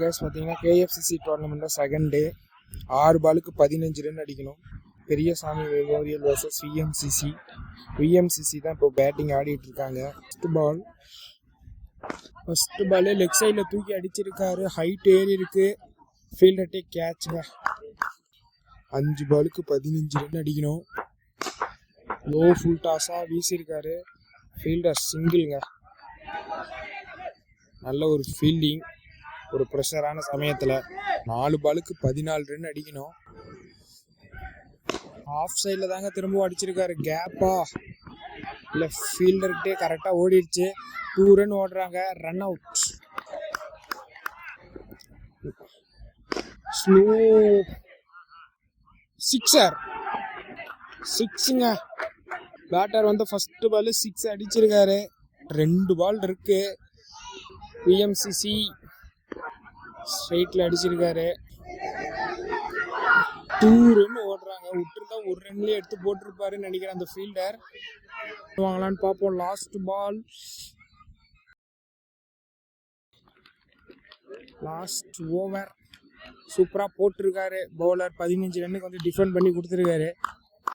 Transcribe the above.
பார்த்தீங்கன்னா KFCC டோர்னமெண்ட்டில் second day 6 பாலுக்கு 15 run அடிக்கணும். பெரியசாமி மெமோரியல் வர்சஸ் விஎம்சிசி தான் இப்போ பேட்டிங் ஆடிட்டு இருக்காங்க. ஃபர்ஸ்ட் பால் லெக் சைடில் தூக்கி அடிச்சிருக்காரு. ஹைட் ஏறி இருக்கு. ஃபீல்டர்ட்டே கேட்சுங்க. 5 பாலுக்கு 15 ரன் அடிக்கணும். லோ ஃபுல் டாஸாக வீசியிருக்காரு. ஃபீல்டர் சிங்கிள்ங்க. நல்ல ஒரு ஃபீல்டிங். ஒரு ப்ரெஷரான சமயத்தில் 4 பாலுக்கு 14 ரன் அடிக்கணும். ஆஃப் சைடில் தாங்க திரும்பவும் அடிச்சிருக்காரு. கேப்பா இல்லை ஃபீல்டர்கிட்டே கரெக்டாக ஓடிடுச்சு. 2 ரன் ஓடுறாங்க. Run out. ஸ்லோ சிக்ஸுங்க. பேட்டர் வந்து ஃபர்ஸ்ட் பால் 6 அடிச்சிருக்காரு. 2 பால் இருக்கு. விஎம்சிசி ஸ்ட்ரைட்ல அடிச்சிருக்காரு. 2 ரன் ஓடுறாங்க. விட்டுருந்தா 1 ரன்லயே எடுத்து போட்டிருப்பாருன்னு நினைக்கிறேன் அந்த ஃபீல்டர். வாங்கலான்னு பார்ப்போம். லாஸ்ட் ஓவர் சூப்பராக போட்டிருக்காரு பவுலர். 15 ரன்னுக்கு வந்து டிஃபெண்ட் பண்ணி கொடுத்துருக்காரு.